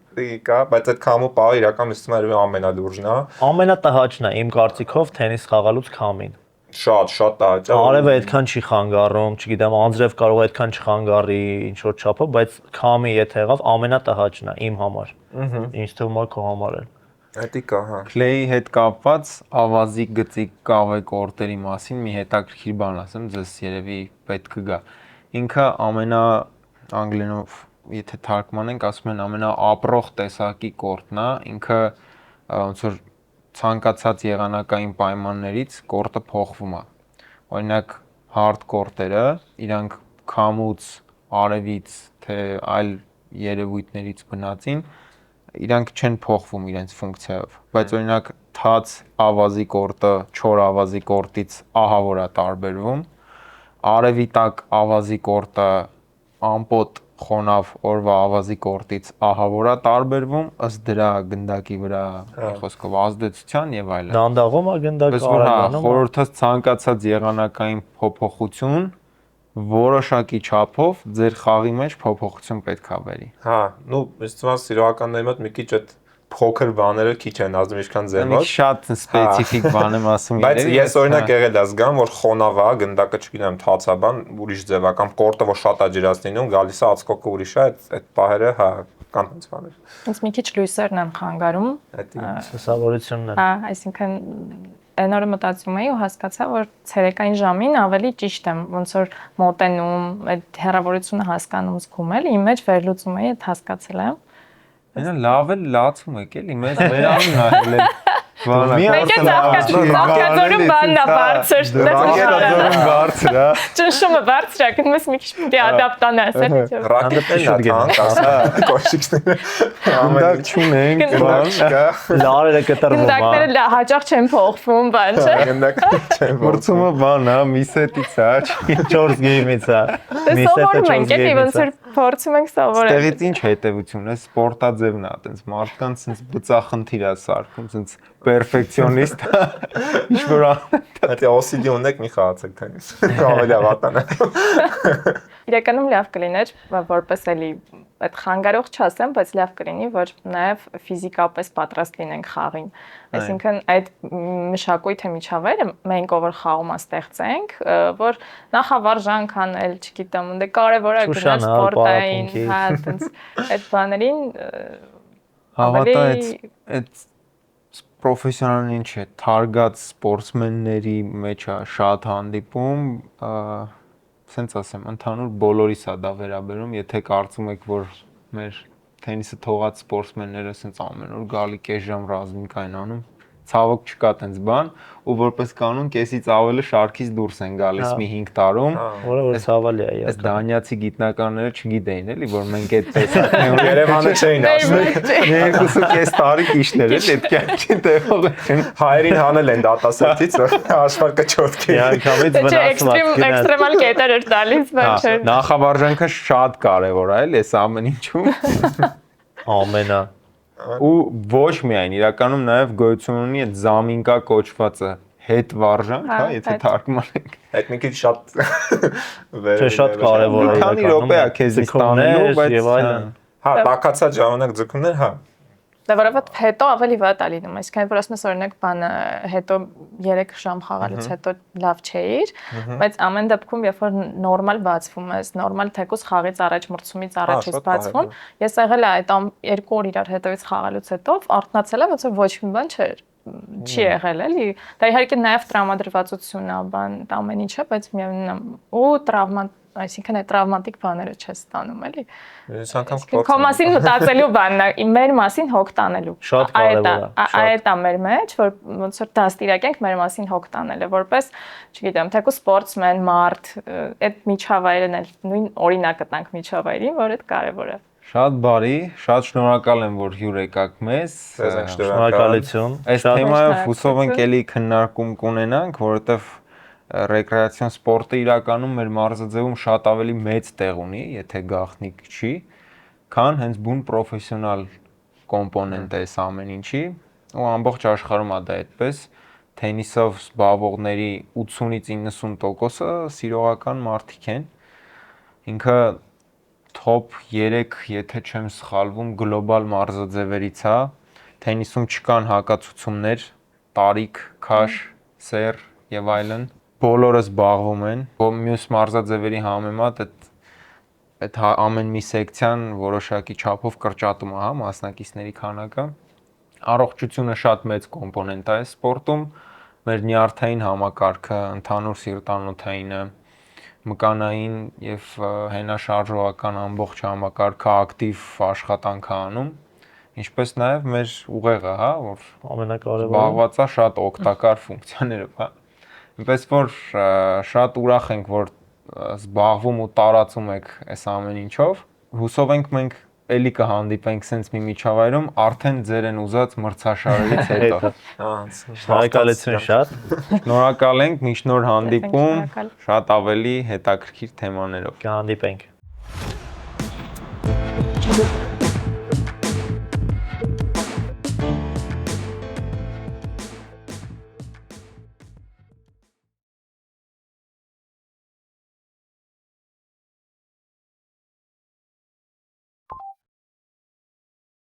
Կա, բայց այդ քամու պահը իրական իստում է ամենալուրջն է։ Ամենատհաճն է իմ կարծիքով թենիս խաղալուց քամին։ Շատ տհաճ է։ Արևը այդքան չի խանգարում, չգիտեմ, անձրև կարող է այդքան չխանգարի ինչ որ չափով, բայց քամի եթե եղավ ամենատհաճն է իմ համար։ Ինչ թվում է քո համար էլ։ Էդի կա, հա։ Clay-ի հետ կապված ավազի գծի կավե կորտերի մասին մի հետաքրքիր բան ասեմ, ձեզ երևի պետք կգա։ Ինքը անգլերենով եթե թարգմանենք, ասում են ամենաապրող տեսակի կորտն է, ինքը ոնց որ ցանկացած եղանակային պայմաններից կորտը փոխվում է։ Օրինակ hard կորտերը իրանք քամուց, արևից, թե այլ երևույթներից բնածին, իրանք չեն փոխվում իրենց ֆունկցիայով, բայց օրինակ թաց ավազի կորտը չոր ավազի կորտից ահա որ է տարբերվում։ Արևի տակ ավազի կորտը ամպոտ խոնավ օրվա ավազի կորտից ահա որ է տարբերվում ըստ դրա գնդակի վրա խոսքով ազդեցության եւ այլն։ Դանդաղում է գնդակը արագանում։ Խորհրդած ցանկացած եղանակային փոփոխություն որոշակի չափով ձեր խաղի մեջ փոփոխություն պետք է բերի։ Հա, նու ինձ թվում է սիրողականների մոտ մի քիչ այդ փոքր բաները քիչ են ազդում ինչքան ձևով։ Մի շատ սպეციფიկ բան եմ ասում։ Բայց ես օրինակ եղել եմ զգամ, որ խոնավ է, գնդակը չգիտեմ, թացաբան, ուրիշ ձև է, կամ կորտը որ շատ աջրած լինում, գալիս է ածկոկը ուրիշ է, այդ պահերը, հա, կան այնպես բաներ։ Ինձ մի քիչ լույսերն են խանգարում։ Սոսավորությունն է։ Հա, այսինքն այն օրը մտածում էի ու հասկացա, որ ցերեկային ժամին ավելի ճիշտ եմ, ոնց որ մոտենում, այդ հեռավորությունը հասկանում, զգում էլի, իմ մեջ վերլուծում էի, այդ հասկացել եմ։ Այնա լավ էլ լացում եք էլի, մեզ վերանում նայել է։ Մեկ է ծաղկածորում բանն է բարձր։ Ծաղկածորում բարձր, հա։ Ճնշումը բարձր է, գնում ես մի քիչ պիտի ադապտանաս, էլի։ Ռակետն է տանկ, կոշիկները։ Գնդակ չունենք, բան չկա։ Լարերը կտրվում է։ Գնդակները հաճախ չեն փոխվում, բան չէ։ Գնդակը չեմ Մրցումը բան է, մի սետից է, 4 գեյմից է։ Սովորում ենք, էլի ոնց որ փորձում ենք սովորել։ Ստեղից ինչ հետևություն է, սպորտաձևն է, այտենց մարդկանց sense բծախնդիր է սարքում, sense պերֆեկցիոնիստ։ Ինչ որ Այդ OCD ունեք մի խաղացեք թենիս։ Ավելի ավատան է։ Իրականում լավ կլիներ, որպես էլի այդ խանգարող չասեմ, բայց լավ կլինի, որ նաև ֆիզիկապես պատրաստ լինենք խաղին։ Այսինքն այդ մշակույթը միջավայրը մենք ով որ խաղում ստեղծենք, որ նախավարժանք անել, չգիտեմ, դե կարևոր է գնալ սպորտային, հա, այտենց այդ բաներին հավատա այդ պրոֆեսիոնալն ինչ է, թարգած սպորտսմենների մեջ է շատ հանդիպում, սենց ասեմ, ընդհանուր բոլորիս է դա վերաբերում, եթե կարծում եք, որ մեր թենիսը թողած սպորտսմենները սենց ամեն օր գալի կես ժամ ռազմիկային անում, ցավոք չկա տենց բան, ու որպես կանոն կեսից ավելի շարքից դուրս են գալիս մի 5 տարում, որը որ ցավալի է։ Այս դանիացի գիտնականները չգիտեին էլի, որ մենք այդպես ենք։ Երևանը չէին ասում։ 2.5 տարի քիչներ էլ այդ կյանքին տեղող են։ Հայերին հանել են դատասետից, աշխարհը չոտքի։ Միանգամից վնասված էքստրեմալ կետեր էր տալիս, բայց չէ։ Նախավարժանքը շատ կարևոր է, էլի, այս ամեն ինչում։ Ամենա Ու ոչ միայն, իրականում նաև գոյություն ունի այդ զամինկա կոչվածը հետ վարժանք, հա, եթե թարգմանենք։ Այդ մի քիչ շատ Չէ, շատ կարևոր է։ Քանի րոպե է քեզից տանելու, բայց հա, տակացած ժամանակ ձգումներ, հա։ Դա որովհետեւ հետո ավելի վատ է լինում, այսինքն որ ասում ես օրինակ բանը հետո 3 ժամ խաղալուց հետո լավ չէիր, բայց ամեն դեպքում երբ որ նորմալ բացվում ես, նորմալ թեկուս խաղից առաջ մրցումից առաջ ես բացվում, ես եղել է այդ 2 օր իրար հետևից խաղալուց հետո արթնացել եմ, ոնց որ ոչ մի բան չէր չի եղել էլի, դա իհարկե նաև տրավմադրվածություն է, բան, ամեն ինչը, բայց միևնույն է ու տրավման այսինքն այդ տրավմատիկ բաները չես ստանում էլի։ Ես անգամ փոխում։ Քո մասին մտածելու բանն է, մեր մասին հոգ տանելու։ Շատ կարևոր է։ Այդ է մեր մեջ, որ ոնց որ դաստիարակենք մեր մասին հոգ տանելը, որպես, չգիտեմ, թեկու սպորտսմեն, մարդ, այդ միջավայրն էլ նույն օրինակը տանք միջավայրին, որ այդ կարևոր է։ Շատ բարի, շատ շնորհակալ եմ, որ հյուր եկաք մեզ։ Շնորհակալություն։ Այս թեմայով հուսով ենք էլի քննարկում կունենանք, որովհետև ռեկրեացիոն սպորտը իրականում մեր մարզաձևում շատ ավելի մեծ տեղ ունի, եթե գաղտնիք չի, քան հենց բուն պրոֆեսիոնալ կոմպոնենտ է այս ամեն ինչի, ու ամբողջ աշխարհում է դա այդպես, թենիսով զբաղվողների 80-ից 90%-ը սիրողական մարդիկ են։ Ինքը top 3, եթե չեմ սխալվում, գլոբալ մարզաձևերից է, թենիսում չկան հակացություններ, տարիք, քաշ, սեր եւ այլն։ Բոլորը զբաղվում են, մյուս մարզաձևերի համեմատ այդ ամեն մի սեկցիան որոշակի չափով կրճատում է, հա, մասնակիցների քանակը։ Առողջությունը շատ մեծ կոմպոնենտ է այս սպորտում, մեր նյարդային համակարգը, ընդհանուր սիրտանոթայինը, մկանային եւ հենաշարժողական ամբողջ համակարգը ակտիվ աշխատանք է անում, ինչպես նաեւ մեր ուղեղը, հա, որ ամենակարևորը զբաղված է շատ օգտակար ֆունկցիաներով, հա։ Այնպես որ շատ ուրախ ենք, որ զբաղվում ու տարածում եք այս ամեն ինչով։ Հուսով ենք մենք էլի կհանդիպենք սենց մի միջավայրում արդեն ձեր են ուզած մրցաշարերից հետո։ Շնորհակալություն շատ։ Շնորհակալ ենք, միշտ նոր հանդիպում, շատ ավելի հետաքրքիր թեմաներով։ Կհանդիպենք։